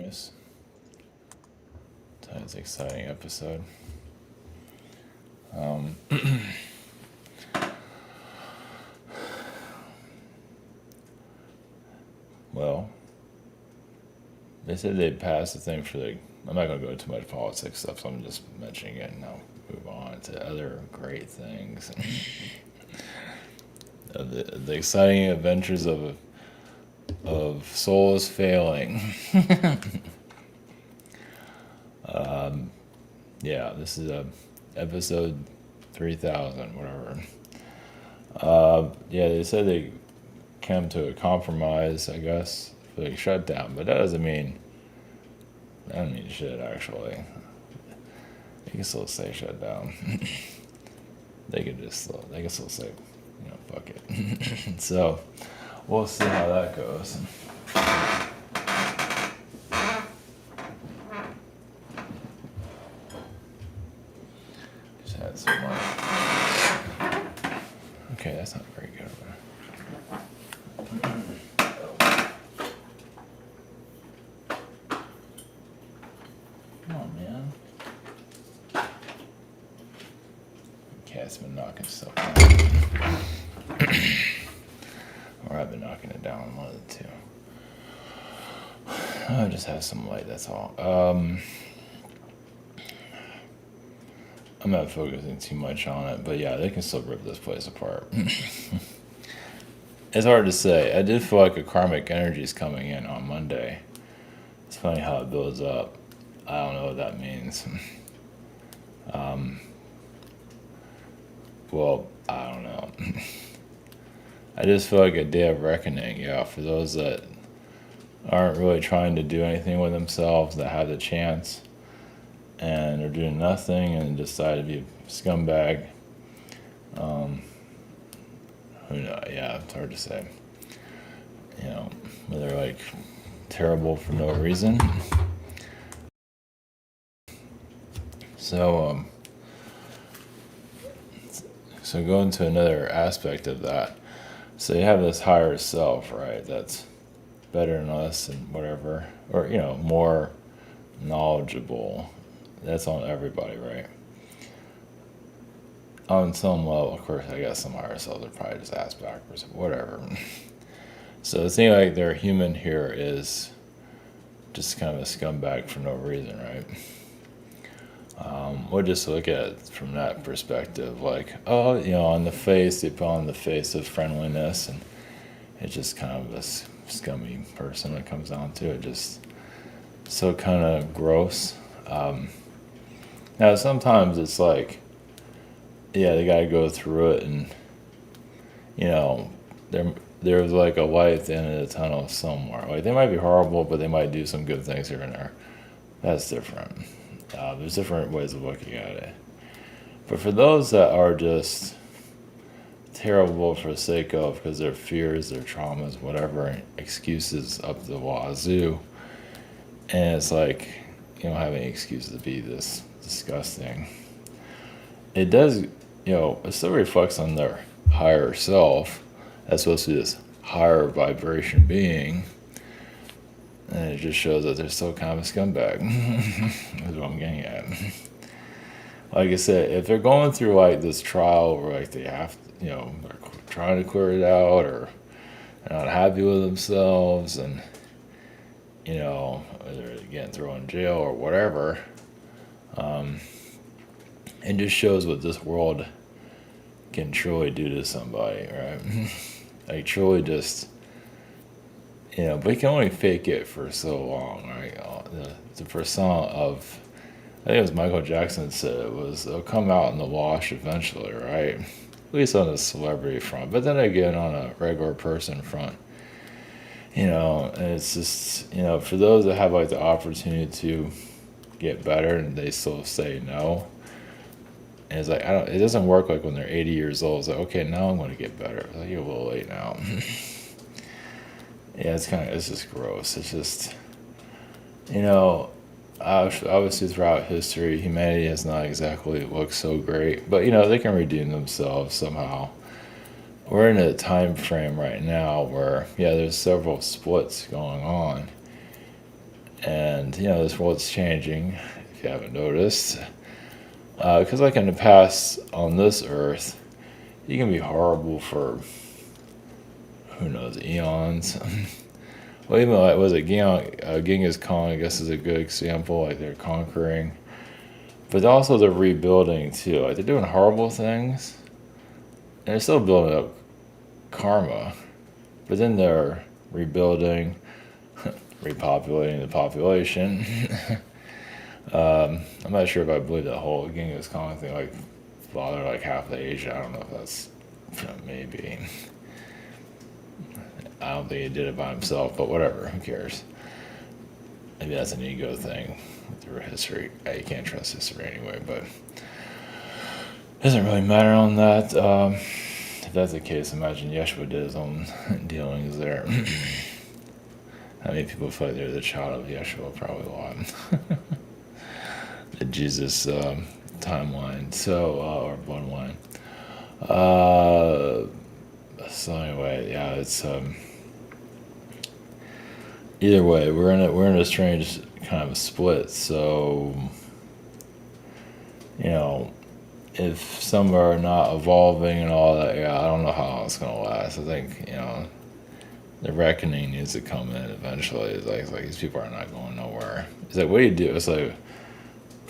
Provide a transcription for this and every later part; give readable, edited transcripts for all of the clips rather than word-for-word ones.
Anyways, tonight's an exciting episode. Well, they said they passed the thing for the. I'm not going to go into too much politics stuff, so I'm just mentioning it, and I'll move on to other great things. the exciting adventures of souls failing. Yeah, this is episode 3000, whatever. Yeah, they said they came to a compromise, I guess, for the shutdown, but that doesn't mean shit, actually. They can still say shutdown. they can still say, fuck it. So, we'll see how that goes. Just had some more. Okay, that's not very good. Come on, man. Cat's been knocking stuff down. Or I've been knocking it down, one of the two. I just have some light, that's all. I'm not focusing too much on it, but yeah, they can still rip this place apart. It's hard to say. I did feel like a karmic energy is coming in on Monday. It's funny how it builds up. I don't know what that means. Well, I don't know. I just feel like a day of reckoning, for those that aren't really trying to do anything with themselves, that have the chance, and they're doing nothing and decide to be a scumbag. Who knows? Yeah, it's hard to say. Whether like terrible for no reason. So going to another aspect of that. So you have this higher self, right? That's better than us and whatever, or more knowledgeable. That's on everybody, right? On some level, of course, I guess some higher selves are probably just ass backwards, whatever. So the thing like they're human here is just kind of a scumbag for no reason, right? We'll just look at it from that perspective, like, on the face, they put on the face of friendliness, and it's just kind of a scummy person when it comes down to it, just so kind of gross. Now, sometimes it's like, they gotta go through it, and, there's like a light at the end of the tunnel somewhere. Like, they might be horrible, but they might do some good things here and there. That's different. There's different ways of looking at it. But for those that are just terrible for the sake of, because their fears, their traumas, whatever, excuses up the wazoo, and it's like, you don't have any excuse to be this disgusting. It does, it still reflects on their higher self. That's supposed to be this higher vibration being. And it just shows that they're still kind of a scumbag. That's what I'm getting at. Like I said, if they're going through like this trial where like they have to, they're trying to clear it out, or they're not happy with themselves, and they're getting thrown in jail or whatever, it just shows what this world can truly do to somebody, right? Like truly just, but you can only fake it for so long, right? The persona of, I think it was Michael Jackson said it was, it'll come out in the wash eventually, right? At least on a celebrity front. But then again, on a regular person front, and it's just, for those that have like the opportunity to get better and they still say no, and it's like, it doesn't work like when they're 80 years old. It's like, okay, now I'm going to get better. It's like, you're a little late now. Yeah, it's just gross. It's just, obviously throughout history, humanity has not exactly looked so great, but they can redeem themselves somehow. We're in a time frame right now where, there's several splits going on, And, this world's changing, if you haven't noticed. Because, like, in the past, on this earth, you can be horrible for, who knows, eons. Well, even, like, was it Genghis Khan, I guess, is a good example. Like, they're conquering. But also they're rebuilding, too. Like, they're doing horrible things. And they're still building up karma. But then they're rebuilding, repopulating the population. I'm not sure if I believe that whole Genghis Khan thing, like, slaughtered like half of Asia. I don't know if that's, maybe. I don't think he did it by himself, but whatever, who cares? Maybe that's an ego thing through history. You can't trust history anyway, but it doesn't really matter on that. If that's the case, imagine Yeshua did his own dealings there. How many people feel like they're the child of Yeshua? Probably a lot. The Jesus timeline, or bloodline. So anyway, yeah, it's either way, we're in a strange kind of split. So, if some are not evolving and all that, I don't know how it's gonna last. I think the reckoning needs to come in eventually. It's like these people are not going nowhere. It's like, what do you do? It's like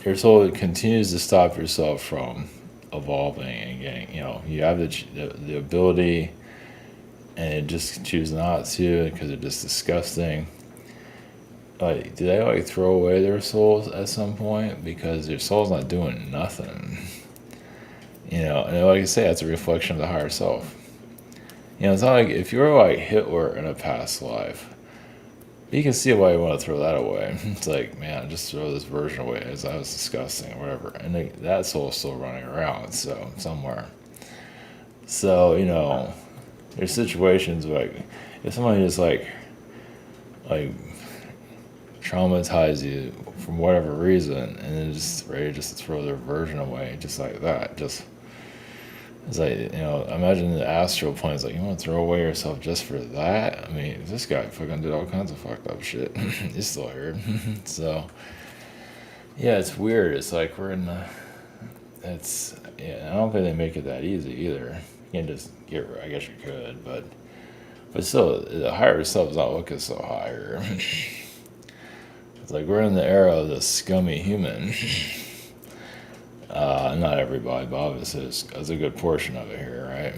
your soul continues to stop yourself from evolving and getting. You have the ability, and it just choose not to because they're just disgusting. Like, do they like throw away their souls at some point because their soul's not doing nothing? And like I say, that's a reflection of the higher self. It's not like if you were like Hitler in a past life, you can see why you want to throw that away. It's like, man, just throw this version away as that was disgusting or whatever. And that soul's still running around, so somewhere. So, there's situations like if somebody just like traumatize you from whatever reason and then just ready just to throw their version away just like that. It's like, imagine the astral plane. It's like, you want to throw away yourself just for that? I mean, this guy fucking did all kinds of fucked up shit. He's still here. So, yeah, it's weird. It's like we're in I don't think they make it that easy either. You can just get rid. I guess you could, but still, the higher self is not looking so higher. It's like we're in the era of the scummy human. Not everybody, but obviously there's a good portion of it here, right?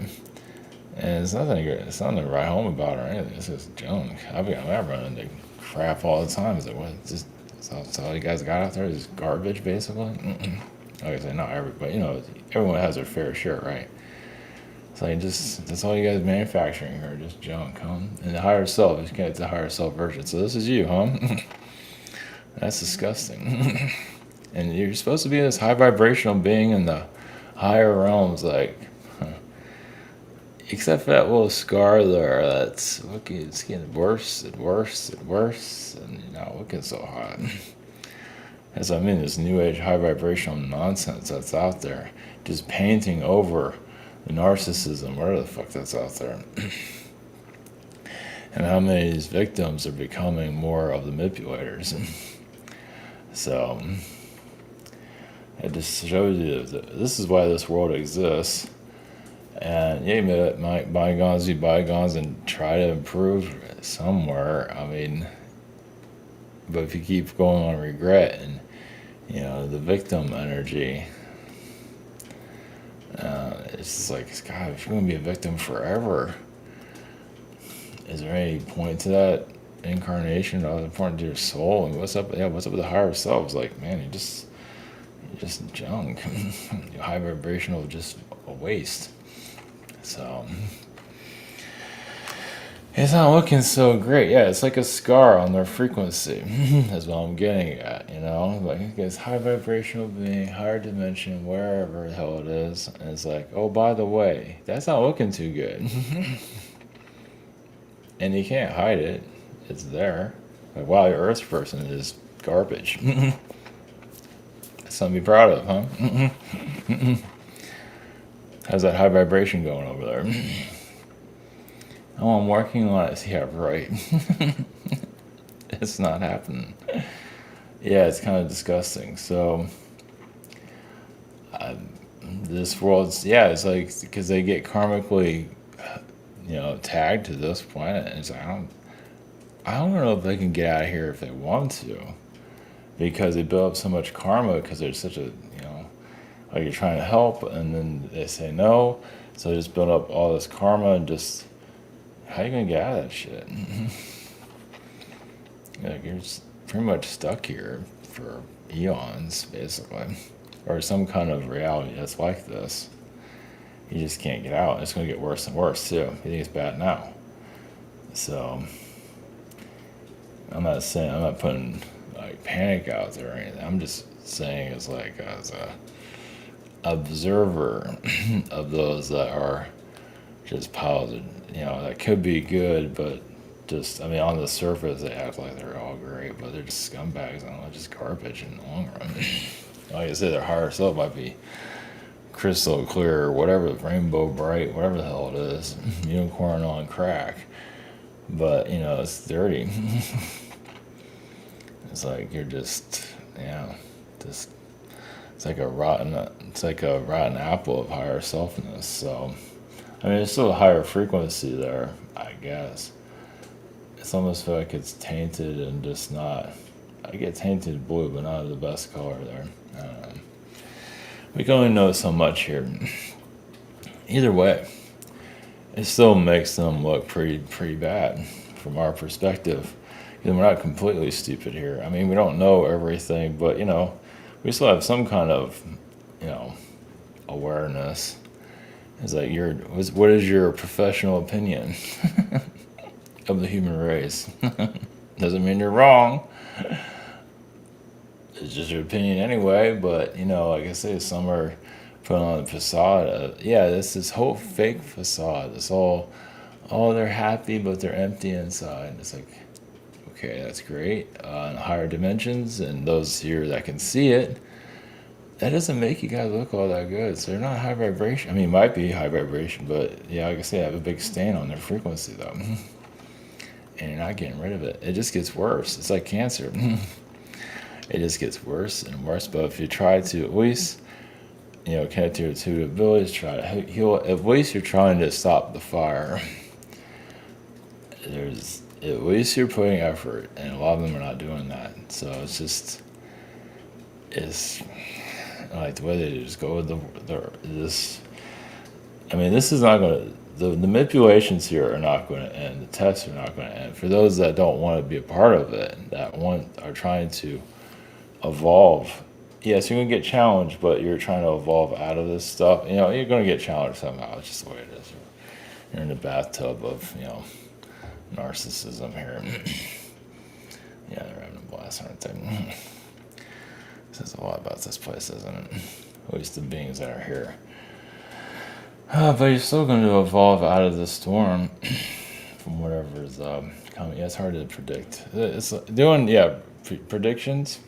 And it's nothing good. It's nothing to write home about or anything. It's just junk. I run into crap all the time. It's like, what? That's all you guys got out there? Just garbage, basically? Like I say, not everybody. Everyone has their fair share, right? It's like, that's all you guys manufacturing here, just junk, huh? And the higher self, you get the higher self version. So this is you, huh? That's disgusting. And you're supposed to be this high vibrational being in the higher realms, like, except for that little scar there. It's getting worse and worse and worse, and you're not looking so hot. As I mean, this new age high vibrational nonsense that's out there, just painting over the narcissism, whatever the fuck that's out there. And how many of these victims are becoming more of the manipulators. So it just shows you that this is why this world exists. And yeah, let bygones be bygones and try to improve somewhere. I mean, but if you keep going on regret and the victim energy, it's just like, God, if you're gonna be a victim forever, is there any point to that incarnation? Or important to your soul? And what's up? Yeah, what's up with the higher selves? Like, man, you're just junk. Your high vibrational, just a waste. So it's not looking so great. Yeah, it's like a scar on their frequency. That's what I'm getting at, Like, it's high vibrational being, higher dimension, wherever the hell it is. And it's like, oh, by the way, that's not looking too good. And you can't hide it. It's there. Like, wow, your Earth person is garbage. Something to be proud of, huh? How's that high vibration going over there? Oh, I'm working on it. Yeah, right. It's not happening. Yeah, it's kind of disgusting. So, this world's, yeah, it's like, because they get karmically, tagged to this planet. And it's like, I don't know if they can get out of here if they want to, because they build up so much karma because there's such a, like you're trying to help and then they say no. So they just build up all this karma and just, how you gonna get out of that shit? Like you're just pretty much stuck here for eons, basically, or some kind of reality that's like this. You just can't get out. It's gonna get worse and worse too. You think it's bad now, so I'm not putting like panic out there or anything. I'm just saying as like as a observer of those that are just piles of, that could be good, but just, I mean, on the surface they act like they're all great, but they're just scumbags. I don't know, just garbage in the long run. Like I said, their higher self might be crystal clear, or whatever, rainbow bright, whatever the hell it is, unicorn on crack. But it's dirty. It's like you're just, just it's like a rotten apple of higher selfness. So, I mean, it's still a higher frequency there, I guess. It's almost feel like it's tainted and just not. I get tainted blue, but not the best color there. We can only know so much here. Either way, it still makes them look pretty bad from our perspective. We're not completely stupid here. I mean, we don't know everything, but we still have some kind of awareness. It's like what is your professional opinion of the human race? Doesn't mean you're wrong. It's just your opinion anyway. But like I say, some are putting on a facade. This whole fake facade. This all they're happy, but they're empty inside. It's like, okay, that's great. In higher dimensions, and those here that can see it, that doesn't make you guys look all that good. So they're not high vibration. I mean, it might be high vibration, but like I say, I have a big stain on their frequency though. And you're not getting rid of it. It just gets worse. It's like cancer. It just gets worse and worse. But if you try to at least, connect to your intuitive abilities, try to heal, at least you're trying to stop the fire. At least you're putting effort, and a lot of them are not doing that. So it's like the way they just go with this. I mean, this is not going to. The manipulations here are not going to end. The tests are not going to end. For those that don't want to be a part of it, that are trying to evolve. Yes, you're going to get challenged, but you're trying to evolve out of this stuff. You're going to get challenged somehow. It's just the way it is. You're in the bathtub of narcissism here. Yeah, they're having a blast, aren't they? Says a lot about this place, doesn't it? At least the beings that are here. But you're still going to evolve out of the storm from whatever's coming. Yeah, it's hard to predict. It's doing, predictions.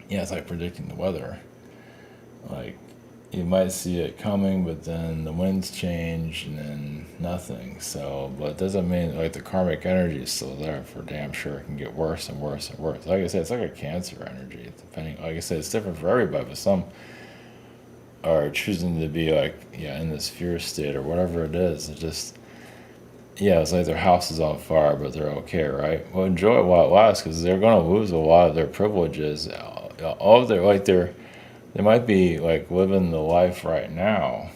Yeah, it's like predicting the weather. Like, you might see it coming, but then the winds change and then nothing. So, but it doesn't mean, like, the karmic energy is still there for damn sure. It can get worse and worse and worse. Like I said, it's like a cancer energy. Depending, like I said, it's different for everybody, but some are choosing to be like, in this fear state or whatever it is. It just, it's like their house is on fire, but they're okay, right? Well, enjoy it while it lasts, because they're going to lose a lot of their privileges. All of their, they might be like living the life right now.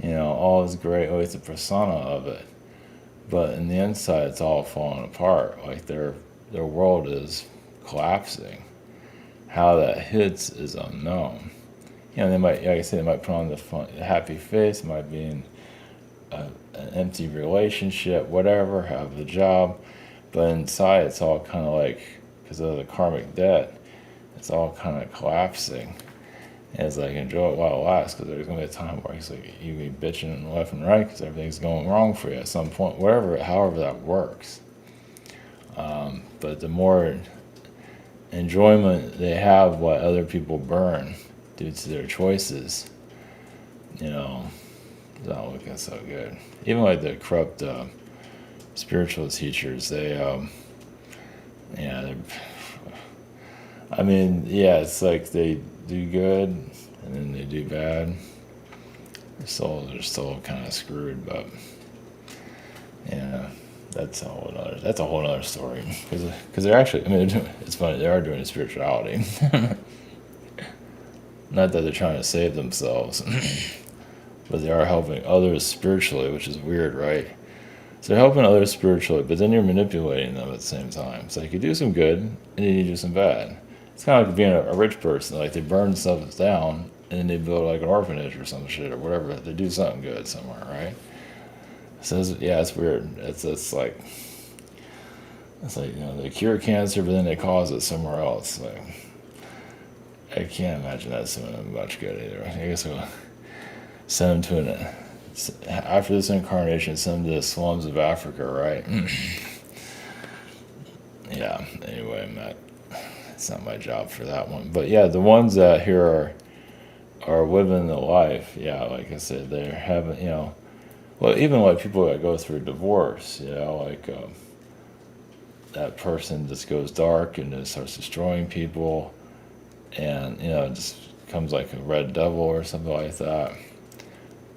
All is great, always the persona of it. But in the inside, it's all falling apart. Like their world is collapsing. How that hits is unknown. They might, like I said, they might put on the happy face, might be in an empty relationship, whatever, have a job. But inside, it's all kind of like, because of the karmic debt, it's all kind of collapsing. And it's like, enjoy it while it lasts, because there's going to be a time where it's like you be bitching left and right because everything's going wrong for you at some point, however that works. But the more enjoyment they have what other people burn due to their choices, it's not looking so good. Even like the corrupt spiritual teachers, they Yeah, I mean, yeah, it's like they do good and then they do bad. Their souls are still kind of screwed, but yeah, that's a whole other story. Because they're actually, I mean, it's funny, they are doing spirituality. Not that they're trying to save themselves, but they are helping others spiritually, which is weird, right? So they're helping others spiritually, but then you're manipulating them at the same time. It's like you do some good and then you do some bad. It's kind of like being a rich person. Like they burn stuff down and then they build like an orphanage or some shit or whatever. They do something good somewhere, right? So yeah, it's weird. It's like they cure cancer, but then they cause it somewhere else. Like I can't imagine that's doing much good either. I guess we'll send them to after this incarnation, send them to the slums of Africa, right? Yeah. Anyway, it's not my job for that one. But yeah, the ones that here are living the life. Yeah, like I said, they're having well, even like people that go through divorce, like that person just goes dark and just starts destroying people, and it just becomes like a red devil or something like that.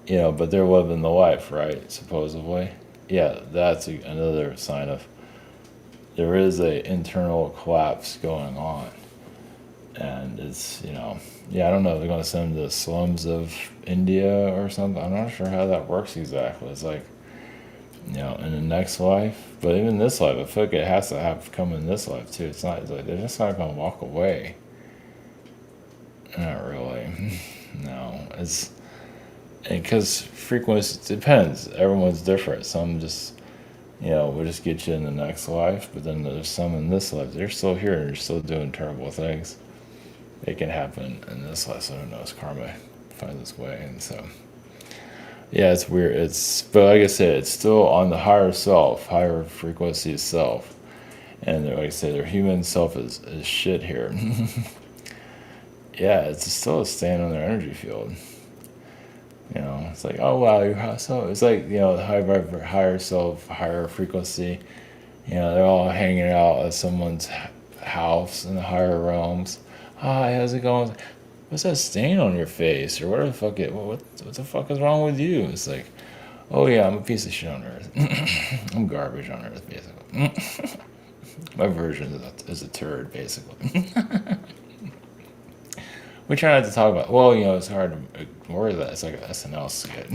But they're living the life, right? Supposedly, yeah. That's another sign of there is a internal collapse going on, and it's yeah. I don't know if they're going to send them to the slums of India or something. I'm not sure how that works exactly. It's like in the next life, but even this life, I feel like it has to have come in this life too. It's like they're just not going to walk away. Not really. No, it's because frequency depends. Everyone's different. Some just we'll just get you in the next life, but then there's some in this life. They're still here and they're still doing terrible things. It can happen in this life. So who knows? Karma finds its way, and so yeah, it's weird. But like I said, it's still on the higher self, higher frequency self, and like I said, their human self is shit here. Yeah, it's still staying on their energy field. It's like, oh wow, so it's like higher self, higher frequency. They're all hanging out at someone's house in the higher realms. Hi, how's it going? What's that stain on your face? Or whatever the fuck what the fuck is wrong with you? It's like, oh yeah, I'm a piece of shit on Earth. I'm garbage on Earth, basically. My version is a turd, basically. We try not to talk about. Well, it's hard to ignore that. It's like an SNL skit.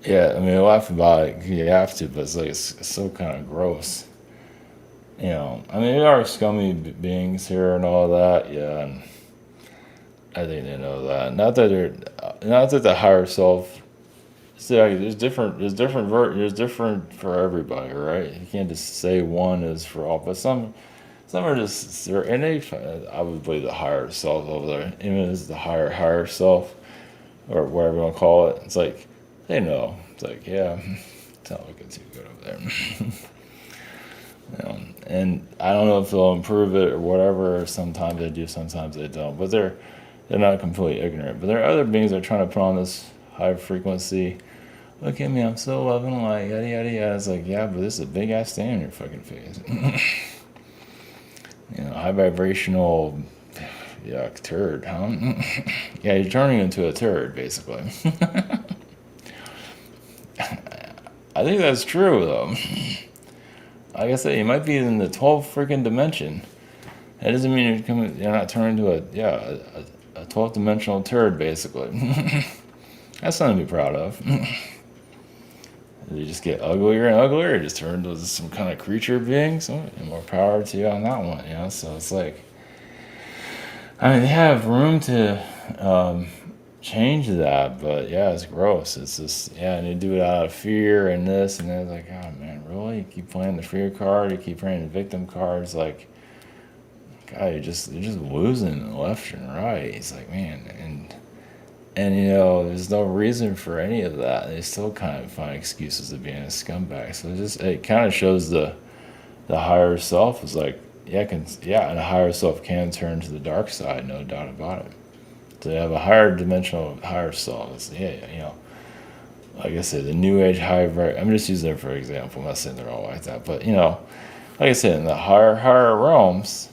Yeah, I mean, laugh about it. You have to, but it's so kind of gross. I mean, there are scummy beings here and all that. Yeah, and I think they know that. Not that the higher self. See, there's different for everybody, right? You can't just say one is for all, but some are just they're innate. I would believe the higher self over there, even as the higher self, or whatever you want to call it. It's like they know. It's like it's not looking too good over there. And I don't know if they'll improve it or whatever. Sometimes they do, sometimes they don't. But they're not completely ignorant. But there are other beings that are trying to put on this high frequency. Look at me, I'm so loving, like yada yada yada. It's like but this is a big ass stain on your fucking face. High vibrational, turd, huh? Yeah, you're turning into a turd, basically. I think that's true, though. Like I said, you might be in the 12th freaking dimension. That doesn't mean you're not turning into a 12th dimensional turd, basically. That's something to be proud of. You just get uglier and uglier, you just turn into some kind of creature being, so more power to you on that one, so it's like, I mean, they have room to change that, but it's gross. It's just, and you do it out of fear and this, and they're like, oh man, really? You keep playing the fear card, you keep playing the victim cards, like, God, you're just losing left and right. It's like, man, and there's no reason for any of that. They still kind of find excuses of being a scumbag. So it kind of shows the higher self is like, and the higher self can turn to the dark side, no doubt about it. So you have a higher dimensional higher self. It's, like I said, the New Age high. I'm just using it for example. I'm not saying they're all like that, but like I said, in the higher realms,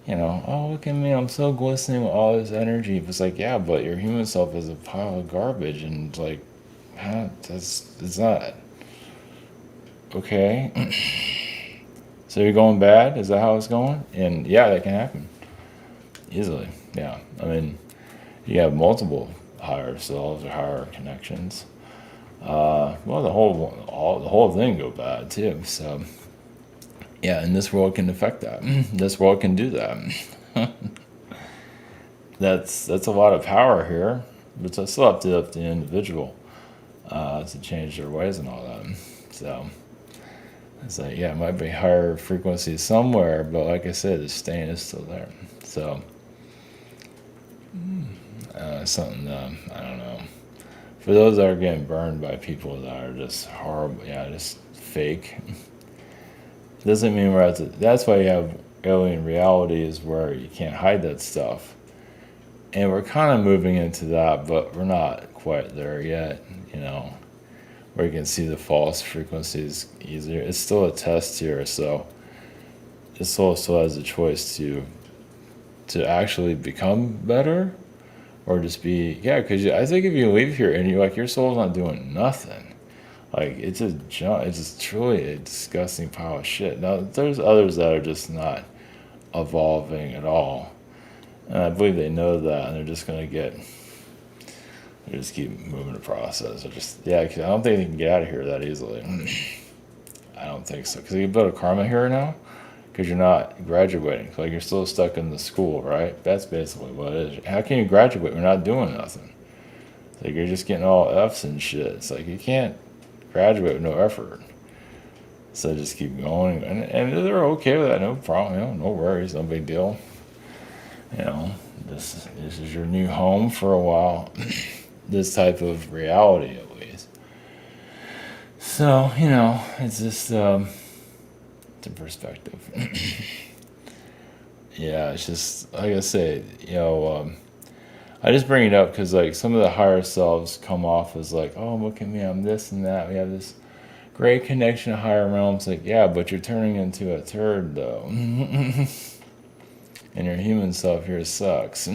oh, look at me, I'm so glistening with all this energy. It's like, yeah, but your human self is a pile of garbage, and it's like, huh, it's not okay. So you're going bad? Is that how it's going? And yeah, that can happen easily. Yeah, I mean, you have multiple higher selves or higher connections. Well, the whole thing go bad too. So yeah, and this world can affect that. This world can do that. That's a lot of power here, but it's still up to the individual to change their ways and all that. So it's like, yeah, it might be higher frequency somewhere, but like I said, the stain is still there. So something I don't know. For those that are getting burned by people that are just horrible, yeah, just fake. Doesn't mean we're at the, that's why you have alien reality is where you can't hide that stuff. And we're kind of moving into that, but we're not quite there yet, where you can see the false frequencies easier. It's still a test here, so the soul still has a choice to actually become better, or just be, yeah, because I think if you leave here and your soul's not doing nothing, like it's just truly a disgusting pile of shit. Now there's others that are just not evolving at all, and I believe they know that, and they're just keep moving the process. Yeah, because I don't think they can get out of here that easily. I don't think so, because you build a karma here now, because you're not graduating. Like you're still stuck in the school, right? That's basically what it is. How can you graduate? We're not doing nothing. It's like you're just getting all F's and shit. It's like you can't graduate with no effort. So just keep going, and they're okay with that, no problem. No worries, no big deal. This is your new home for a while. This type of reality, at least. So it's just it's a perspective. Yeah, it's just like I say, I just bring it up because like some of the higher selves come off as like, oh, look at me, I'm this and that. We have this great connection to higher realms. Like, yeah, but you're turning into a turd though. And your human self here sucks.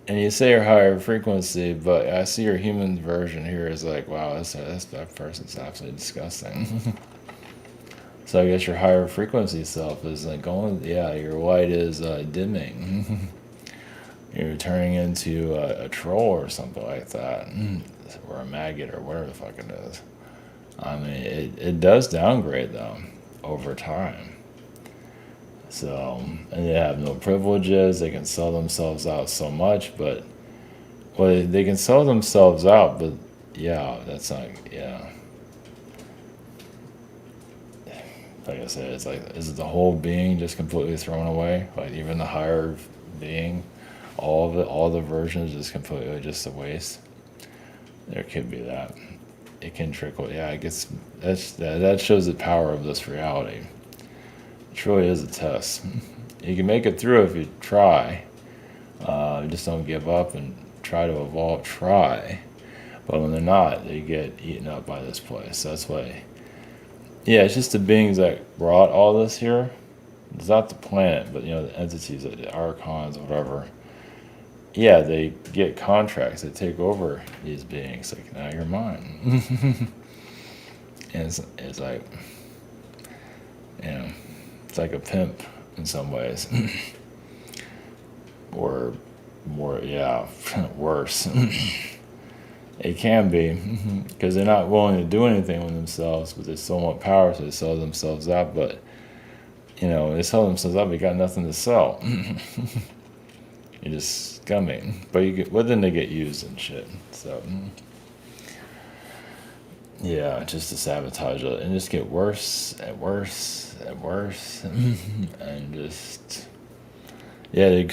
And you say you're higher frequency, but I see your human version here is like, wow, that person's absolutely disgusting. So I guess your higher frequency self is like going, yeah, your light is dimming. You're turning into a troll or something like that, or a maggot or whatever the fuck it is. I mean, it does downgrade them over time. So, and they have no privileges. They can sell themselves out so much, but well, they can sell themselves out, but yeah, that's not, yeah. Like I said, it's like, is the whole being just completely thrown away? Like even the higher being, all of it, all the versions is completely just a waste. There could be that. It can trickle. Yeah, it gets. That shows the power of this reality. It truly is a test. You can make it through if you try. Just don't give up and try to evolve. Try, but when they're not, they get eaten up by this place. That's why. Yeah, it's just the beings that brought all this here. It's not the planet, but the entities, the archons, whatever. Yeah, they get contracts. They take over these beings. Like, now you're mine. And it's like, it's like a pimp in some ways. Or more, yeah, worse. It can be, because they're not willing to do anything with themselves, but they still want power, so they sell themselves out. But, they sell themselves out, but you got nothing to sell. You're just scummy. But then they get used and shit. So, yeah, just to sabotage it and just get worse and worse and worse. And just, yeah,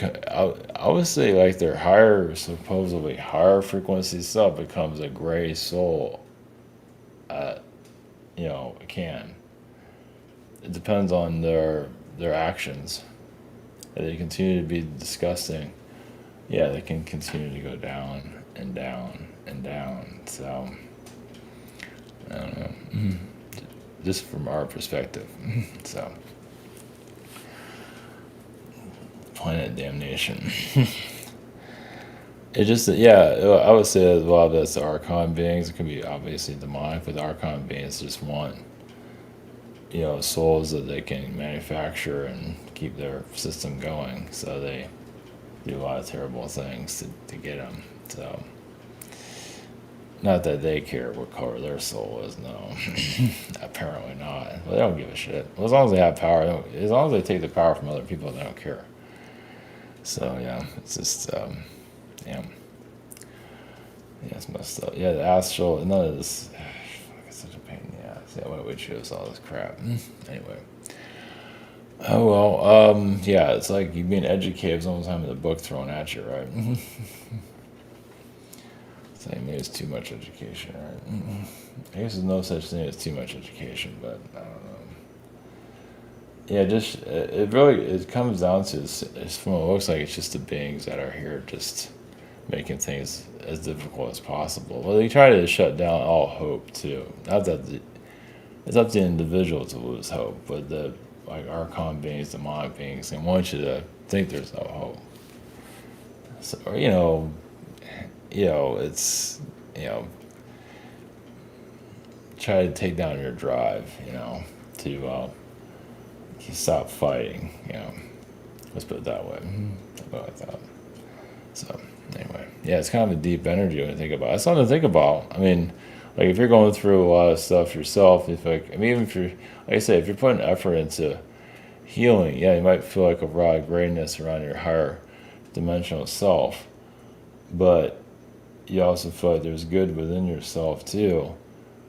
I would say like their supposedly higher frequency self becomes a gray soul. It can. It depends on their actions. If they continue to be disgusting, yeah, they can continue to go down and down and down. So I don't know. Just from our perspective. So planet damnation. It just, yeah, I would say as well that's the Archon beings. It can be obviously demonic, but the Archon beings just want, souls that they can manufacture and keep their system going. So they do a lot of terrible things to get them. So, not that they care what color their soul is, no. Apparently not. Well, they don't give a shit. Well, as long as they have power, as long as they take the power from other people, they don't care. So, yeah, it's just, yeah. Yeah, it's messed up. Yeah, the astral, none of this, it's such a pain in the ass. Yeah, why do we choose all this crap? Anyway. Oh, well, yeah, it's like you being educated all the time with a book thrown at you, right? So maybe it's too much education, right? I guess there's no such thing as too much education, but I don't know. Yeah, just, it comes down to, it's from what it looks like, it's just the beings that are here just making things as difficult as possible. Well, they try to shut down all hope, too. Not that it's up to the individual to lose hope, but the Archon beings, demonic beings, they want you to think there's no hope. So, it's, try to take down your drive, to stop fighting, let's put it that way. Something like that. So, anyway, yeah, it's kind of a deep energy when you think about it. It's something to think about. I mean, like if you're going through a lot of stuff yourself, even if you're, like I say, if you're putting effort into healing, yeah, you might feel like a lot of grayness around your higher dimensional self, but you also feel like there's good within yourself too.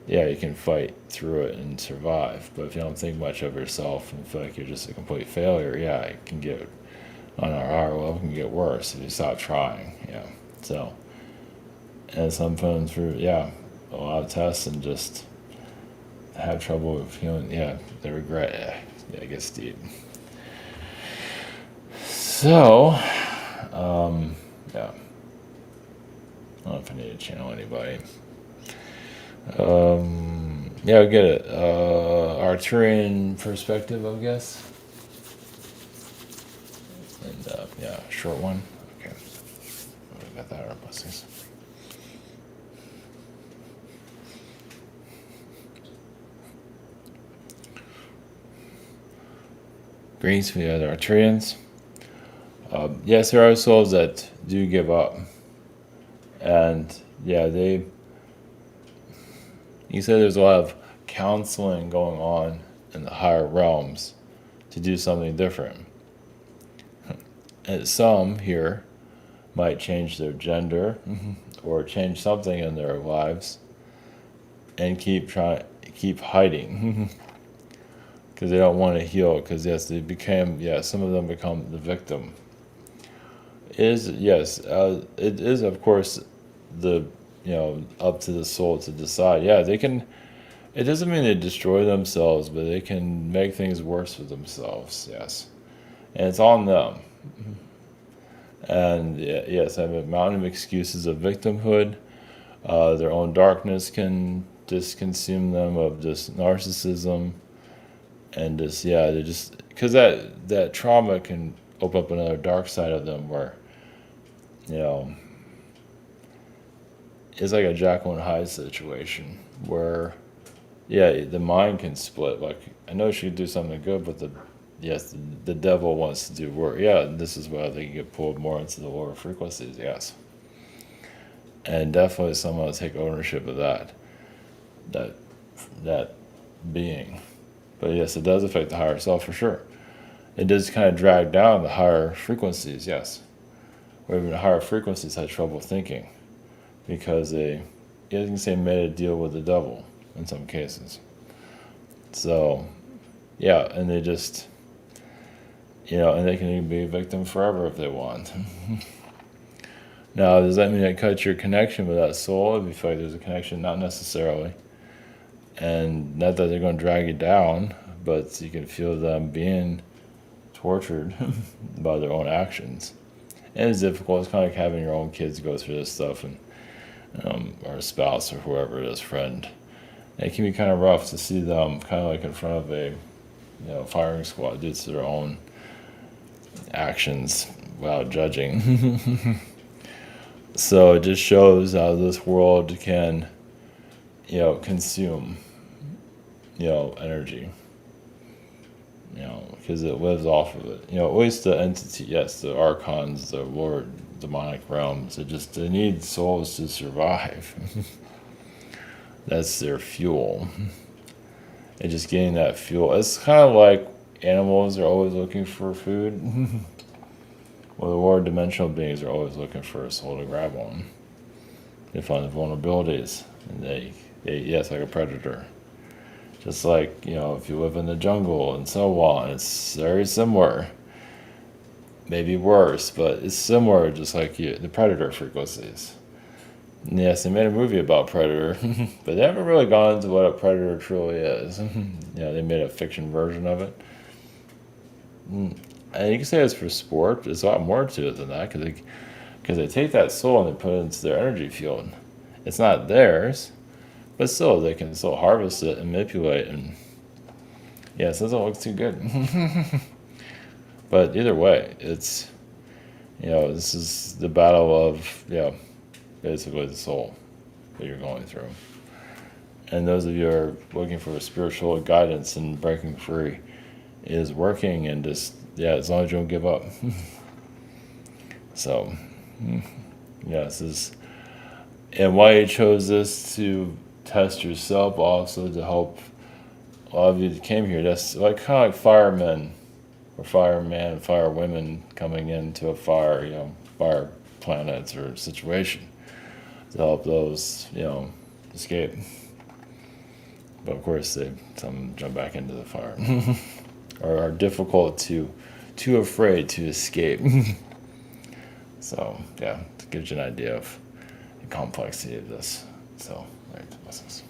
Yeah, you can fight through it and survive. But if you don't think much of yourself and feel like you're just a complete failure, yeah, it can get, on our higher level, it can get worse if you stop trying. Yeah. So, and some putting through, a lot of tests and just have trouble with feeling, the regret. Yeah, it gets deep. So, yeah. I don't know if I need to channel anybody. Yeah, we get it. Arcturian perspective, I guess. And, short one. Okay. We got that, our blessings. Greece, we had Arcturians. Yes, there are souls that do give up. And, you said there's a lot of counseling going on in the higher realms to do something different. And some here might change their gender or change something in their lives and keep hiding because they don't want to heal. Because some of them become the victim. It is of course the up to the soul to decide. Yeah, they can. It doesn't mean they destroy themselves, but they can make things worse for themselves. Yes, and it's on them. And yes, I have a mountain of excuses of victimhood. Their own darkness can just consume them, of just narcissism, and they're just because that trauma can open up another dark side of them where, it's like a Jekyll and Hyde situation where, the mind can split. Like, I know she could do something good, but the devil wants to do work. Yeah, this is why they can get pulled more into the lower frequencies, yes. And definitely someone will take ownership of that being. But yes, it does affect the higher self for sure. It does kind of drag down the higher frequencies, yes. Where even the higher frequencies had trouble thinking because they made a deal with the devil in some cases. So, and they just, and they can even be a victim forever if they want. Now, does that mean it cuts your connection with that soul? If you feel like there's a connection, not necessarily. And not that they're going to drag you down, but you can feel them being tortured by their own actions. And it's difficult. It's kind of like having your own kids go through this stuff. And or a spouse or whoever it is, friend. And it can be kind of rough to see them kind of like in front of a firing squad due to their own actions without judging. So it just shows how this world can, consume, energy, because it lives off of it. At least the entity, yes, the archons, the lower demonic realms, they need souls to survive. That's their fuel. And just getting that fuel, it's kind of like animals are always looking for food. Well, the lower dimensional beings are always looking for a soul to grab on. They find the vulnerabilities, and yes, like a predator. Just like, if you live in the jungle and so on, it's very similar. Maybe worse, but it's similar, just like the predator frequencies. And yes, they made a movie about Predator, but they haven't really gone into what a predator truly is. They made a fiction version of it. And you can say it's for sport. There's a lot more to it than that, because they take that soul and they put it into their energy field. It's not theirs, but still they can still harvest it and manipulate. And yeah, it doesn't look too good. But either way, it's this is the battle of basically the soul that you're going through. And those of you who are looking for a spiritual guidance and breaking free is working, and just as long as you don't give up. So this is, and why you chose this to test yourself, also to help a lot of you that came here. That's kind of like firemen or fireman, firewomen coming into a fire, fire planets or situation to help those, escape. But of course, some jump back into the fire or are difficult too afraid to escape. So it gives you an idea of the complexity of this. So, blessings.